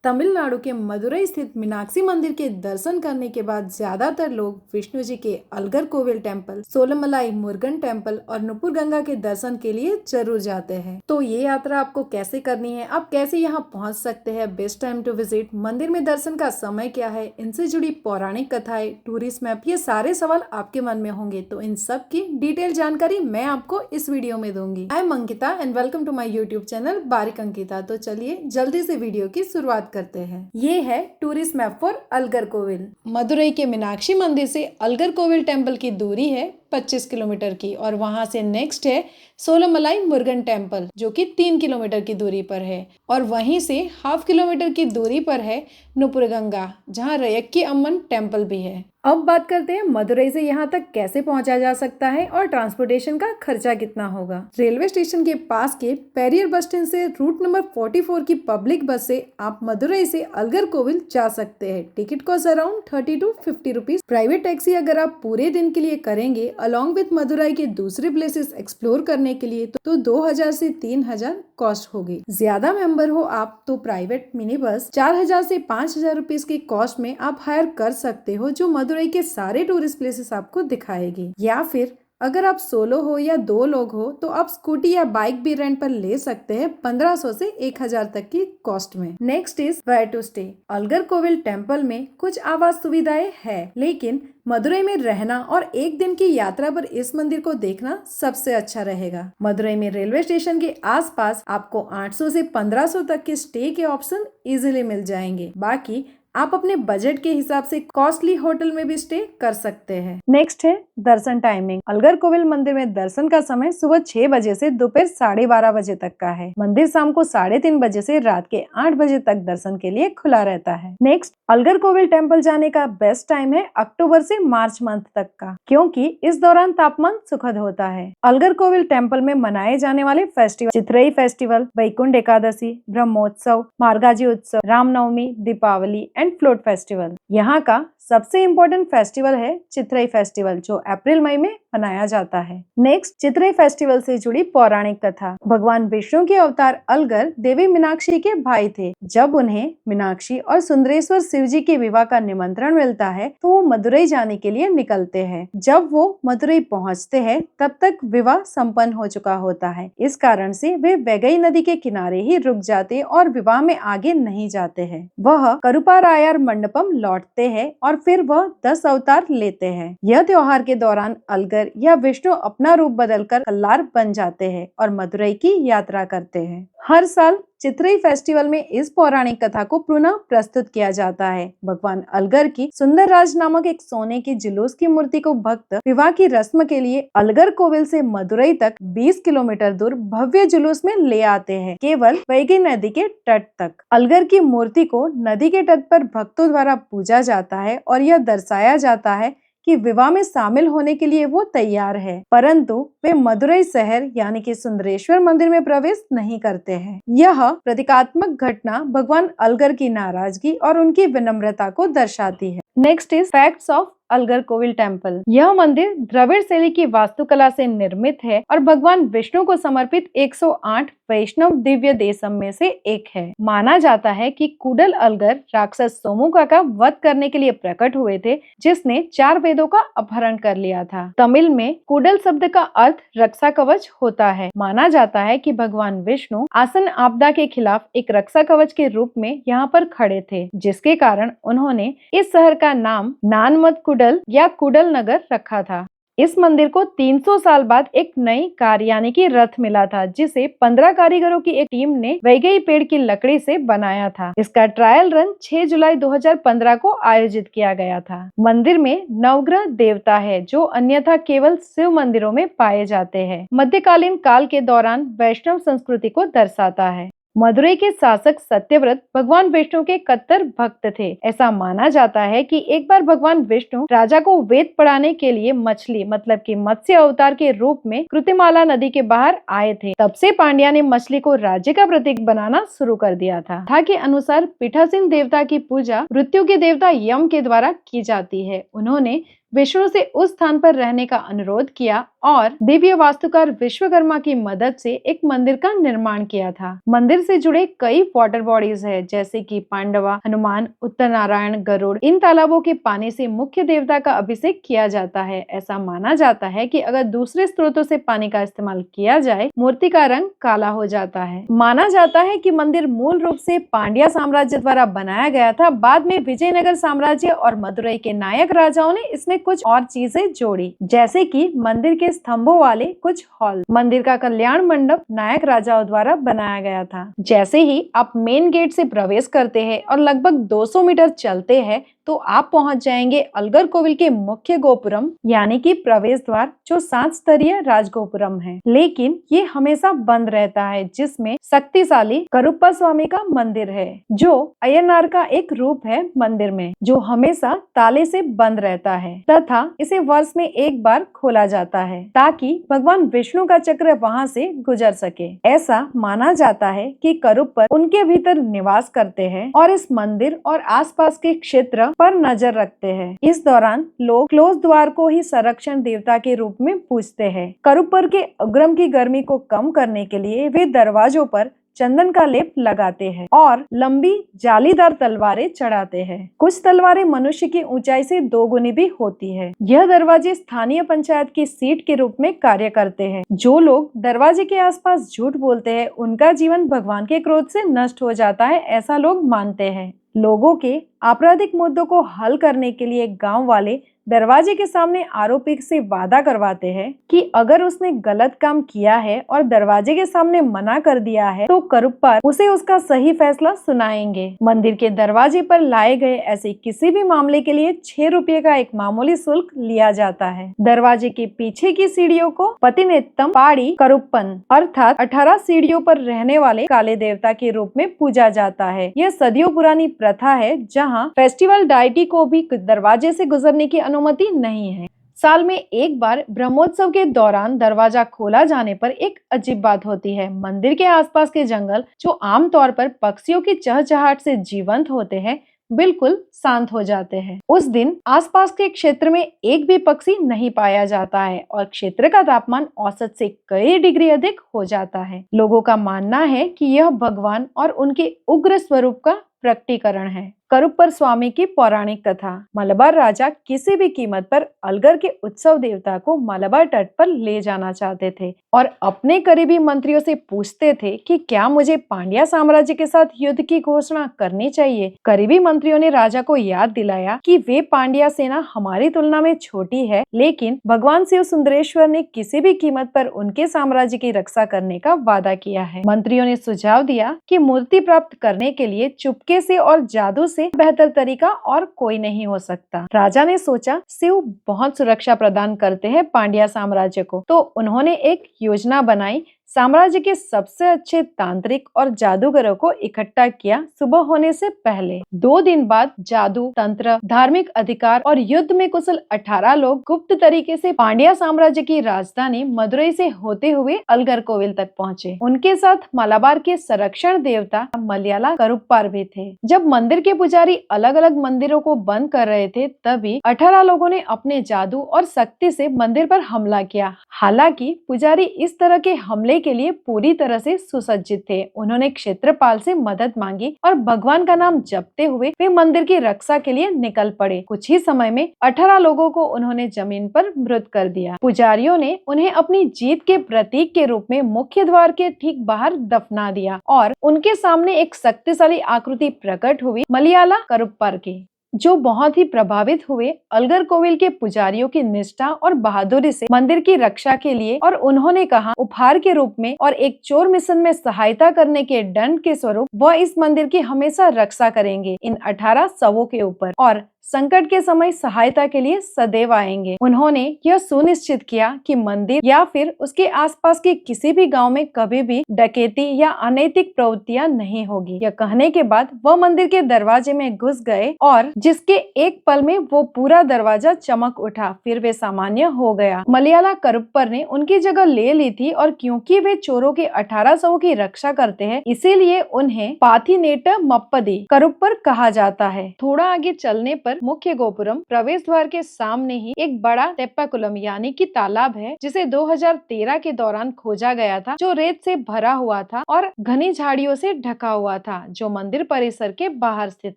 तमिलनाडु के मदुरई स्थित मीनाक्षी मंदिर के दर्शन करने के बाद ज्यादातर लोग विष्णु जी के अलगर कोविल टेम्पल, सोलमलाई मुरुगन टेम्पल और नुपुर गंगा के दर्शन के लिए जरूर जाते हैं। तो ये यात्रा आपको कैसे करनी है, आप कैसे यहाँ पहुँच सकते हैं, बेस्ट टाइम टू विजिट, मंदिर में दर्शन का समय क्या है, इनसे जुड़ी पौराणिक कथाएं, टूरिस्ट मैप, ये सारे सवाल आपके मन में होंगे। तो इन सब की डिटेल जानकारी मैं आपको इस वीडियो में दूंगी। I am Ankita and welcome to my YouTube channel Barik Ankita. तो चलिए जल्दी से वीडियो की शुरुआत करते हैं। ये है tourist map for Alagar Kovil. Madurai के मीनाक्षी मंदिर से अलगर कोविल टेम्पल की दूरी है 25 किलोमीटर की और वहां से नेक्स्ट है सोलमलाई मुरुगन टेम्पल जो कि 3 किलोमीटर की दूरी पर है और वहीं से हाफ किलोमीटर की दूरी पर है नुपुर गंगा जहां रयक्की अम्मन टेम्पल भी है। अब बात करते हैं मदुरई से यहाँ तक कैसे पहुंचा जा सकता है और ट्रांसपोर्टेशन का खर्चा कितना होगा। रेलवे स्टेशन के पास के पेरियर बस स्टैंड से रूट नंबर 44 की पब्लिक बस से आप मदुरई से अलगर कोविल जा सकते हैं। Ticket cost around 30 to 50 rupees. Private taxi अगर आप पूरे दिन के लिए करेंगे अलॉन्ग विथ मदुरई के दूसरे प्लेसेस एक्सप्लोर करने के लिए तो 2000 से 3000 कॉस्ट होगी। ज्यादा मेंबर हो आप तो प्राइवेट मिनी बस 4000 से 5000 रुपीज की कॉस्ट में आप हायर कर सकते हो जो मदुरई के सारे टूरिस्ट प्लेसेस आपको दिखाएगी। या फिर अगर आप सोलो हो या 2 लोग हो तो आप स्कूटी या बाइक भी रेंट पर ले सकते हैं 1500 से 1000 तक की कॉस्ट में। Next is where to stay. Alagar Kovil temple में कुछ आवास सुविधाएं है लेकिन मदुरई में रहना और एक दिन की यात्रा पर इस मंदिर को देखना सबसे अच्छा रहेगा। मदुरई में रेलवे स्टेशन के आसपास आपको 800 से 1500 तक के स्टे के ऑप्शन इजीली मिल जाएंगे। बाकी आप अपने बजट के हिसाब से कॉस्टली होटल में भी स्टे कर सकते हैं। नेक्स्ट है दर्शन टाइमिंग। अलगर कोविल मंदिर में दर्शन का समय सुबह 6 बजे से दोपहर 12:30 बजे तक का है। मंदिर शाम को 3:30 बजे से रात के 8 बजे तक दर्शन के लिए खुला रहता है। नेक्स्ट अलगर कोविल टेम्पल जाने का बेस्ट टाइम है अक्टूबर से मार्च मंथ तक का, क्योंकि इस दौरान तापमान सुखद होता है। अलगर कोविल टेम्पल में मनाए जाने वाले फेस्टिवल चित्रई फेस्टिवल, वैकुंठ एकादशी, ब्रह्मोत्सव, मार्गाजी उत्सव, Ramnavami, Deepavali and float festival. यहाँ का सबसे इम्पोर्टेंट फेस्टिवल है चित्रई फेस्टिवल जो अप्रैल मई में मनाया जाता है। नेक्स्ट चित्रई फेस्टिवल से जुड़ी पौराणिक कथा। भगवान विष्णु के अवतार अलगर देवी मीनाक्षी के भाई थे। जब उन्हें मीनाक्षी और सुंदरेश्वर शिव जी के विवाह का निमंत्रण मिलता है तो वो मदुरई जाने के लिए निकलते हैं। जब वो मदुरई पहुँचते हैं तब तक विवाह संपन्न हो चुका होता है। इस कारण से वे वैगई नदी के किनारे ही रुक जाते और विवाह में आगे नहीं जाते हैं। वह करुपारायर मंडपम लौटते हैं और फिर वह 10 अवतार लेते हैं। यह त्योहार के दौरान अलगर या विष्णु अपना रूप बदलकर कल्लार बन जाते हैं और मदुरई की यात्रा करते हैं। हर साल चित्रई फेस्टिवल में इस पौराणिक कथा को पुनः प्रस्तुत किया जाता है। भगवान अलगर की सुंदर राज नामक एक सोने की जुलूस की मूर्ति को भक्त विवाह की रस्म के लिए अलगर कोविल से मदुरई तक 20 किलोमीटर दूर भव्य जुलूस में ले आते हैं, केवल वैगई नदी के तट तक। अलगर की मूर्ति को नदी के तट पर भक्तों द्वारा पूजा जाता है और यह दर्शाया जाता है कि विवाह में शामिल होने के लिए वो तैयार है, परंतु वे मदुरई शहर यानी कि सुंदरेश्वर मंदिर में प्रवेश नहीं करते हैं। यह प्रतीकात्मक घटना भगवान अलगर की नाराजगी और उनकी विनम्रता को दर्शाती है। Next is facts of Alagar Kovil temple. यह मंदिर द्रविड़ शैली की वास्तुकला से निर्मित है और भगवान विष्णु को समर्पित 108 वैष्णव दिव्य देशम में से एक है। माना जाता है कि कुडल अलगर राक्षस सोमुका का वध करने के लिए प्रकट हुए थे, जिसने 4 वेदों का अपहरण कर लिया था। तमिल में कुडल शब्द का अर्थ रक्षा कवच होता है। माना जाता है कि भगवान विष्णु आसन आपदा के खिलाफ एक रक्षा कवच के रूप में यहाँ पर खड़े थे, जिसके कारण उन्होंने इस शहर का नाम नानमद कुडल या कुडल नगर रखा था। इस मंदिर को 300 साल बाद एक नई कार यानी कि रथ मिला था, जिसे 15 कारीगरों की एक टीम ने वैगई पेड़ की लकड़ी से बनाया था। इसका ट्रायल रन 6 जुलाई 2015 को आयोजित किया गया था। मंदिर में नवग्रह देवता है जो अन्यथा केवल शिव मंदिरों में पाए जाते हैं। मध्यकालीन काल के दौरान वैष्णव संस्कृति को दर्शाता है। मदुरई के शासक सत्यव्रत भगवान विष्णु के कट्टर भक्त थे। ऐसा माना जाता है कि एक बार भगवान विष्णु राजा को वेद पढ़ाने के लिए मछली मतलब कि मत्स्य अवतार के रूप में कृतिमाला नदी के बाहर आए थे। तब से पांड्या ने मछली को राज्य का प्रतीक बनाना शुरू कर दिया था। कथा के अनुसार पीठासीन देवता की पूजा मृत्यु के देवता यम के द्वारा की जाती है। उन्होंने विष्णु से उस स्थान पर रहने का अनुरोध किया और दिव्य वास्तुकार विश्वकर्मा की मदद से एक मंदिर का निर्माण किया था। मंदिर से जुड़े कई वाटर बॉडीज है, जैसे कि पांडवा, हनुमान, उत्तर नारायण, गरुड़। इन तालाबों के पानी से मुख्य देवता का अभिषेक किया जाता है। ऐसा माना जाता है कि अगर दूसरे स्रोतों से पानी का इस्तेमाल किया जाए, मूर्ति का रंग काला हो जाता है। माना जाता है कि मंदिर मूल रूप से पांड्या साम्राज्य द्वारा बनाया गया था। बाद में विजयनगर साम्राज्य और मदुरई के नायक राजाओं ने इसमें कुछ और चीजें जोड़ी, जैसे कि मंदिर के स्तंभों वाले कुछ हॉल। मंदिर का कल्याण मंडप नायक राजाओं द्वारा बनाया गया था। जैसे ही आप मेन गेट से प्रवेश करते हैं और लगभग 200 मीटर चलते हैं तो आप पहुंच जाएंगे अलगर कोविल के मुख्य गोपुरम यानी कि प्रवेश द्वार, जो 7 स्तरीय राजगोपुरम है, लेकिन ये हमेशा बंद रहता है, जिसमें शक्तिशाली करुप्पा स्वामी का मंदिर है, जो अय्यनार का एक रूप है मंदिर में, जो हमेशा ताले से बंद रहता है तथा इसे वर्ष में एक बार खोला जाता है ताकि भगवान विष्णु का चक्र वहां से गुजर सके। ऐसा माना जाता है कि करुप्पर उनके भीतर निवास करते हैं और इस मंदिर और आसपास के क्षेत्र पर नजर रखते हैं। इस दौरान लोग क्लोज द्वार को ही संरक्षण देवता के रूप में पूजते हैं। करुप्पर के उग्रम की गर्मी को कम करने के लिए वे दरवाजों पर चंदन का लेप लगाते हैं और लंबी जालीदार तलवारें चढ़ाते हैं। कुछ तलवारें मनुष्य की ऊंचाई से 2 गुनी भी होती है। यह दरवाजे स्थानीय पंचायत की सीट के रूप में कार्य करते हैं। जो लोग दरवाजे के आसपास झूठ बोलते हैं, उनका जीवन भगवान के क्रोध से नष्ट हो जाता है, ऐसा लोग मानते हैं। लोगों के आपराधिक मुद्दों को हल करने के लिए गांव वाले दरवाजे के सामने आरोपी से वादा करवाते हैं कि अगर उसने गलत काम किया है और दरवाजे के सामने मना कर दिया है तो करुप्पर उसे उसका सही फैसला सुनाएंगे। मंदिर के दरवाजे पर लाए गए ऐसे किसी भी मामले के लिए 6 रुपये का एक मामूली शुल्क लिया जाता है। दरवाजे के पीछे की सीढ़ियों को पतिनेत्तम पाड़ी करुप्पन अर्थात 18 सीढ़ियों पर रहने वाले काले देवता के रूप में पूजा जाता है। यह सदियों पुरानी प्रथा है जहाँ फेस्टिवल डायटी को भी दरवाजे से गुजरने की अनुमति नहीं है। साल में एक बार ब्रह्मोत्सव के दौरान दरवाजा खोला जाने पर एक अजीब बात होती है। मंदिर के आसपास के जंगल, जो आमतौर पर पक्षियों की चहचहाट से जीवंत होते हैं, बिल्कुल शांत हो जाते हैं। उस दिन आसपास के क्षेत्र में एक भी पक्षी नहीं पाया जाता है और क्षेत्र का तापमान औसत से कई डिग्री अधिक हो जाता है। लोगों का मानना है कि यह भगवान और उनके उग्र स्वरूप का प्रकटीकरण है। करुप्पर स्वामी की पौराणिक कथा। मलबार राजा किसी भी कीमत पर अलगर के उत्सव देवता को मलबार तट पर ले जाना चाहते थे और अपने करीबी मंत्रियों से पूछते थे कि क्या मुझे पांड्या साम्राज्य के साथ युद्ध की घोषणा करनी चाहिए। करीबी मंत्रियों ने राजा को याद दिलाया कि वे पांड्या सेना हमारी तुलना में छोटी है, लेकिन भगवान शिव सुंदरेश्वर ने किसी भी कीमत पर उनके साम्राज्य की रक्षा करने का वादा किया है। मंत्रियों ने सुझाव दिया कि मूर्ति प्राप्त करने के लिए चुपके से और जादू से बेहतर तरीका और कोई नहीं हो सकता। राजा ने सोचा शिव बहुत सुरक्षा प्रदान करते हैं पांड्या साम्राज्य को, तो उन्होंने एक योजना बनाई। साम्राज्य के सबसे अच्छे तांत्रिक और जादूगरों को इकट्ठा किया। सुबह होने से पहले 2 दिन बाद जादू, तंत्र, धार्मिक अधिकार और युद्ध में कुशल 18 लोग गुप्त तरीके से पांड्या साम्राज्य की राजधानी मदुरई से होते हुए अलगर कोविल तक पहुँचे। उनके साथ मलाबार के संरक्षण देवता मलयाला करुप्पार भी थे। जब मंदिर के पुजारी अलग अलग मंदिरों को बंद कर रहे थे, तभी 18 लोगों ने अपने जादू और शक्ति से मंदिर पर हमला किया। हालांकि पुजारी इस तरह के हमले के लिए पूरी तरह से सुसज्जित थे। उन्होंने क्षेत्रपाल से मदद मांगी और भगवान का नाम जपते हुए वे मंदिर की रक्षा के लिए निकल पड़े। कुछ ही समय में 18 लोगों को उन्होंने जमीन पर मृत कर दिया। पुजारियों ने उन्हें अपनी जीत के प्रतीक के रूप में मुख्य द्वार के ठीक बाहर दफना दिया और उनके सामने एक शक्तिशाली आकृति प्रकट हुई मलयाला करुप्पार की, जो बहुत ही प्रभावित हुए अलगर कोविल के पुजारियों की निष्ठा और बहादुरी से मंदिर की रक्षा के लिए, और उन्होंने कहा उपहार के रूप में और एक चोर मिशन में सहायता करने के दंड के स्वरूप वह इस मंदिर की हमेशा रक्षा करेंगे इन 18 शवों के ऊपर और संकट के समय सहायता के लिए सदैव आएंगे। उन्होंने यह सुनिश्चित किया कि मंदिर या फिर उसके आसपास के किसी भी गांव में कभी भी डकैती या अनैतिक प्रवृत्तियां नहीं होगी। यह कहने के बाद वह मंदिर के दरवाजे में घुस गए और जिसके एक पल में वो पूरा दरवाजा चमक उठा, फिर वे सामान्य हो गया। मलयाला करुप्पर ने उनकी जगह ले ली थी और क्योंकि वे चोरों के 1800 की रक्षा करते हैं, इसीलिए उन्हें पाथिनेट मप्पदी करुप्पर कहा जाता है। थोड़ा आगे चलने पर मुख्य गोपुरम प्रवेश द्वार के सामने ही एक बड़ा तेप्पाकुलम यानी कि तालाब है, जिसे 2013 के दौरान खोजा गया था, जो रेत से भरा हुआ था और घनी झाड़ियों से ढका हुआ था, जो मंदिर परिसर के बाहर स्थित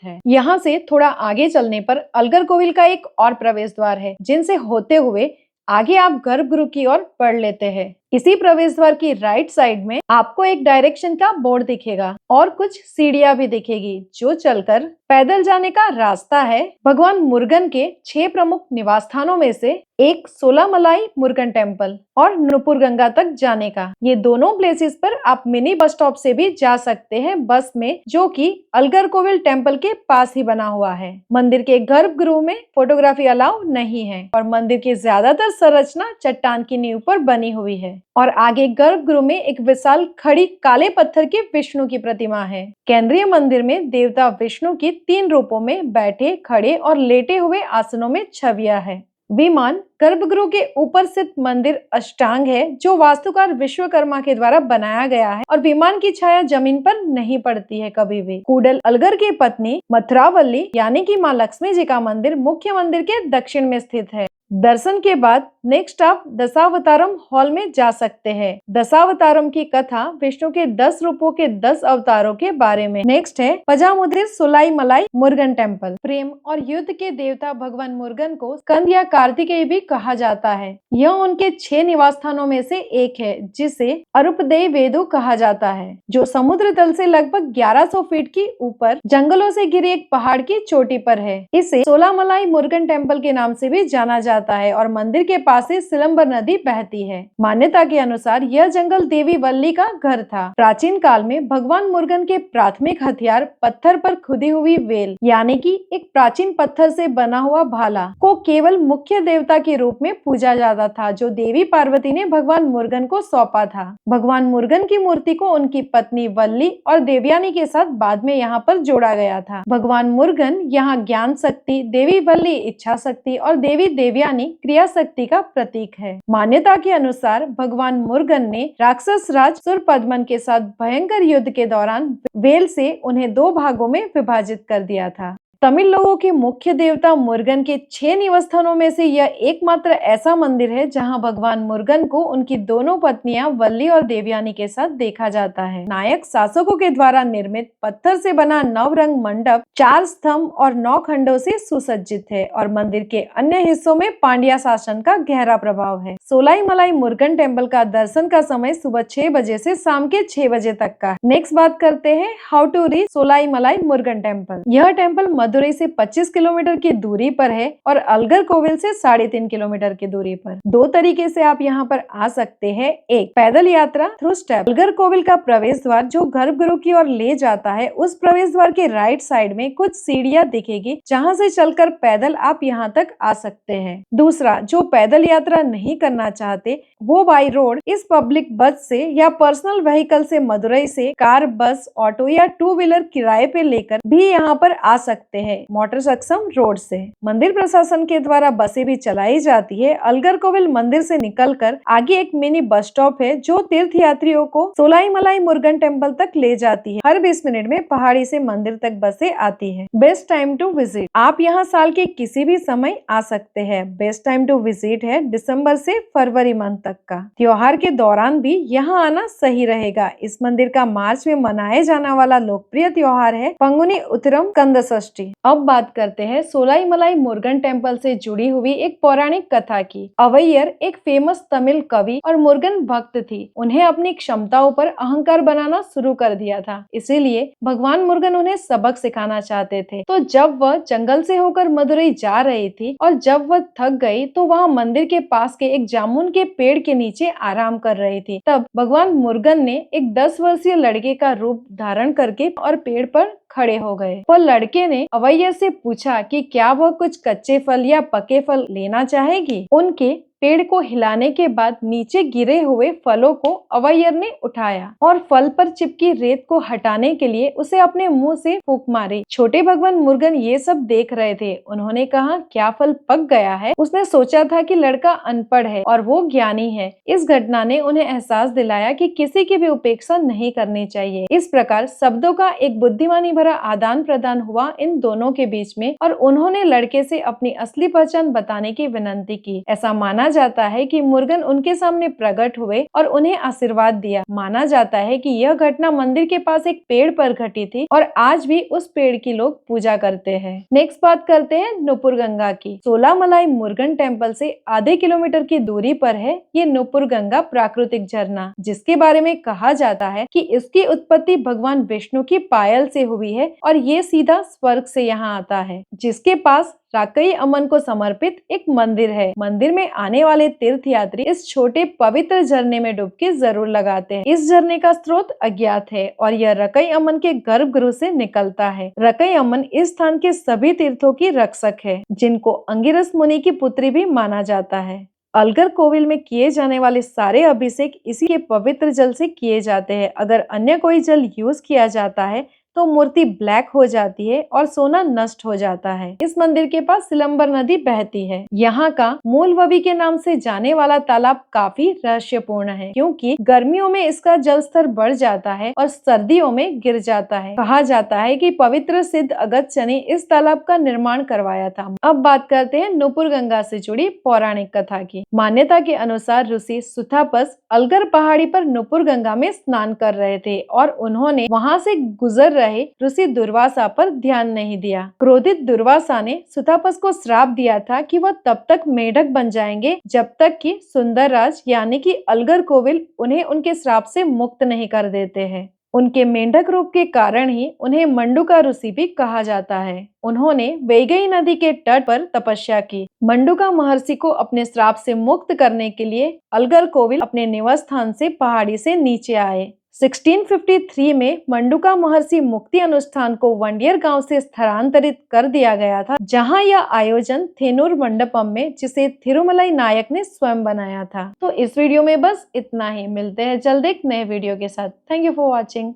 है। यहाँ से थोड़ा आगे चलने पर अलगरकोविल का एक और प्रवेश द्वार है, जिनसे होते हुए आगे आप गर्भगृह की ओर बढ़ लेते हैं। इसी प्रवेश द्वार की राइट साइड में आपको एक डायरेक्शन का बोर्ड दिखेगा और कुछ सीढ़ियां भी दिखेगी, जो चलकर पैदल जाने का रास्ता है। भगवान मुरुगन के 6 प्रमुख निवास स्थानों में से एक सोलामलाई मुरुगन टेम्पल और नुपुर गंगा तक जाने का। ये दोनों प्लेसेस पर आप मिनी बस स्टॉप से भी जा सकते हैं बस में, जो कि अलगरकोविल टेम्पल के पास ही बना हुआ है। मंदिर के गर्भगृह में फोटोग्राफी अलाउ नहीं है और मंदिर की ज्यादातर संरचना चट्टान की नींव पर बनी हुई है। और आगे गर्भगृह में एक विशाल खड़ी काले पत्थर की विष्णु की प्रतिमा है। केंद्रीय मंदिर में देवता विष्णु की 3 रूपों में बैठे, खड़े और लेटे हुए आसनों में छवियां है। विमान गर्भगृह के ऊपर स्थित मंदिर अष्टांग है, जो वास्तुकार विश्वकर्मा के द्वारा बनाया गया है और विमान की छाया जमीन पर नहीं पड़ती है कभी भी। कूडल अलगर की पत्नी मथुरावल्ली यानी कि माँ लक्ष्मी जी का मंदिर मुख्य मंदिर के दक्षिण में स्थित है। दर्शन के बाद नेक्स्ट आप दशावतारम हॉल में जा सकते हैं। दशावतारम की कथा विष्णु के 10 रूपों के 10 अवतारों के बारे में। नेक्स्ट है पजामुदिर सोलाईमलाई मुरुगन टेम्पल। प्रेम और युद्ध के देवता भगवान मुरुगन को स्कंद या कार्तिकेय भी कहा जाता है। यह उनके 6 निवास स्थानों में से एक है, जिसे अरुपदेय वेदु कहा जाता है, जो समुद्र तल से लगभग 1100 फीट की ऊपर जंगलों से घिरी एक पहाड़ की चोटी पर है। इसे सोलामलाई मुरुगन टेम्पल के नाम से भी जाना जाता है और मंदिर के पास से सिलंबर नदी बहती है। मान्यता के अनुसार यह जंगल देवी वल्ली का घर था। प्राचीन काल में भगवान मुरुगन के प्राथमिक हथियार पत्थर पर खुदी हुई वेल यानी कि एक प्राचीन पत्थर से बना हुआ भाला को केवल मुख्य देवता के रूप में पूजा जाता था, जो देवी पार्वती ने भगवान मुरुगन को सौंपा था। भगवान मुरुगन की मूर्ति को उनकी पत्नी वल्ली और देवयानी के साथ बाद में यहाँ पर जोड़ा गया था। भगवान मुरुगन यहाँ ज्ञान शक्ति, देवी वल्ली इच्छा शक्ति और देवी देवयानी क्रिया शक्ति का प्रतीक है। मान्यता के अनुसार भगवान मुरुगन ने राक्षस राज सुरपद्मन के साथ भयंकर युद्ध के दौरान वेल से उन्हें 2 भागों में विभाजित कर दिया था। तमिल लोगों के मुख्य देवता मुरुगन के 6 निवास स्थानों में से यह एकमात्र ऐसा मंदिर है जहां भगवान मुरुगन को उनकी दोनों पत्नियां वल्ली और देवयानी के साथ देखा जाता है। नायक शासकों के द्वारा निर्मित पत्थर से बना नवरंग मंडप 4 स्तंभ और 9 खंडों से सुसज्जित है और मंदिर के अन्य हिस्सों में पांड्या शासन का गहरा प्रभाव है। सोलाईमलाई मुरुगन टेम्पल का दर्शन का समय सुबह 6 बजे से शाम के 6 बजे तक का। नेक्स्ट बात करते हैं how to reach Solaimalai Murugan temple. यह टेम्पल मदुरई से 25 किलोमीटर की दूरी पर है और अलगरकोविल से 3.5 किलोमीटर की दूरी पर। 2 तरीके से आप यहाँ पर आ सकते हैं। एक, पैदल यात्रा थ्रू स्टेप। अलगरकोविल का प्रवेश द्वार जो गर्भगृह की ओर ले जाता है, उस प्रवेश द्वार के राइट साइड में कुछ सीढ़ियां दिखेगी, जहाँ से चलकर पैदल आप यहाँ तक आ सकते हैं। दूसरा, जो पैदल यात्रा नहीं करना चाहते, वो बाई रोड इस पब्लिक बस से या पर्सनल व्हीकल से मदुरई से कार, बस, ऑटो या 2 व्हीलर किराए पे लेकर भी यहाँ पर आ सकते हैं मोटर सक्षम रोड से। मंदिर प्रशासन के द्वारा बसें भी चलाई जाती है। अलगरकोविल मंदिर से निकलकर आगे एक मिनी बस स्टॉप है, जो तीर्थ यात्रियों को सोलाईमलाई मुरुगन टेम्पल तक ले जाती है। हर 20 मिनट में पहाड़ी से मंदिर तक बसें आती है। बेस्ट टाइम टू विजिट, आप यहाँ साल के किसी भी समय आ सकते हैं। बेस्ट टाइम टू विजिट है दिसंबर से फरवरी मंथ तक का। त्योहार के दौरान भी यहाँ आना सही रहेगा। इस मंदिर का मार्च में मनाया जाने वाला लोकप्रिय त्योहार है पंगुनी उतिरम कंद षष्ठी। अब बात करते हैं सोलाईमलाई मुरुगन टेम्पल से जुड़ी हुई एक पौराणिक कथा की। अवैयर एक फेमस तमिल कवि और मुरुगन भक्त थी। उन्हें अपनी क्षमताओं पर अहंकार बनाना शुरू कर दिया था, इसीलिए भगवान मुरुगन उन्हें सबक सिखाना चाहते थे। तो जब वह जंगल से होकर मदुरई जा रही थी और जब वह थक गई, तो वहाँ मंदिर के पास के एक जामुन के पेड़ के नीचे आराम कर रही थी। तब भगवान मुरुगन ने एक 10 वर्षीय लड़के का रूप धारण करके और पेड़ पर खड़े हो गए। वह लड़के ने अवैया से पूछा कि क्या वह कुछ कच्चे फल या पके फल लेना चाहेगी। उनके पेड़ को हिलाने के बाद नीचे गिरे हुए फलों को अवैयर ने उठाया और फल पर चिपकी रेत को हटाने के लिए उसे अपने मुंह से फूंक मारी। छोटे भगवान मुर्गन ये सब देख रहे थे। उन्होंने कहा, क्या फल पक गया है? उसने सोचा था कि लड़का अनपढ़ है और वो ज्ञानी है। इस घटना ने उन्हें एहसास दिलाया कि किसी की भी उपेक्षा नहीं करनी चाहिए। इस प्रकार शब्दों का एक बुद्धिमानी भरा आदान प्रदान हुआ इन दोनों के बीच में और उन्होंने लड़के से अपनी असली पहचान बताने की विनती की। ऐसा माना जाता है कि मुर्गन उनके सामने प्रकट हुए और उन्हें आशीर्वाद दिया। माना जाता है कि यह घटना मंदिर के पास एक पेड़ पर घटी थी और आज भी उस पेड़ की लोग पूजा करते हैं। नेक्स्ट बात करते हैं नुपुर गंगा की। सोलामलाई मुर्गन टेम्पल से आधे किलोमीटर की दूरी पर है ये नुपुर गंगा प्राकृतिक झरना, जिसके बारे में कहा जाता है कि इसकी उत्पत्ति भगवान विष्णु की पायल से हुई है और ये सीधा स्वर्ग से यहाँ आता है, जिसके पास राकई अमन को समर्पित एक मंदिर है। मंदिर में आने वाले तीर्थयात्री इस छोटे पवित्र झरने में डुबकी जरूर लगाते हैं। इस झरने का स्रोत अज्ञात है और यह रकई अमन के गर्भगृह से निकलता है। रकई अमन इस स्थान के सभी तीर्थों की रक्षक है, जिनको अंगिरस मुनि की पुत्री भी माना जाता है। अलगर कोविल में किए जाने वाले सारे अभिषेक इसी के पवित्र जल से किए जाते हैं। अगर अन्य कोई जल यूज किया जाता है तो मूर्ति ब्लैक हो जाती है और सोना नष्ट हो जाता है। इस मंदिर के पास सिलंबर नदी बहती है। यहाँ का मूलवबी के नाम से जाने वाला तालाब काफी रहस्यपूर्ण है, क्योंकि गर्मियों में इसका जल स्तर बढ़ जाता है और सर्दियों में गिर जाता है। कहा जाता है कि पवित्र सिद्ध अगस्त्य ने इस तालाब का निर्माण करवाया था। अब बात करते हैं नुपुर गंगा से जुड़ी पौराणिक कथा की। मान्यता के अनुसार ऋषि सुथापस अलगर पहाड़ी पर नुपुर गंगा में स्नान कर रहे थे और उन्होंने वहाँ से गुजर रहे ऋषि दुर्वासा पर ध्यान नहीं दिया। क्रोधित दुर्वासा ने सुथापस को श्राप दिया था कि वह तब तक मेढक बन जाएंगे जब तक कि सुंदरराज यानी कि अलगर कोविल उन्हें उनके श्राप से मुक्त नहीं कर देते हैं। उनके मेंढक रूप के कारण ही उन्हें मंडूका ऋषि भी कहा जाता है। उन्होंने वैगई नदी के तट पर तपस्या की। मंडूका महर्षि को अपने श्राप से मुक्त करने के लिए अलगर कोविल अपने निवास स्थान से पहाड़ी से नीचे आए। 1653 में मंडूका महर्षि मुक्ति अनुष्ठान को वंडियर गांव से स्थानांतरित कर दिया गया था, जहां यह आयोजन थेनूर मंडपम में, जिसे थिरुमलाई नायक ने स्वयं बनाया था। तो इस वीडियो में बस इतना ही। मिलते हैं जल्द एक नए वीडियो के साथ। Thank you for watching.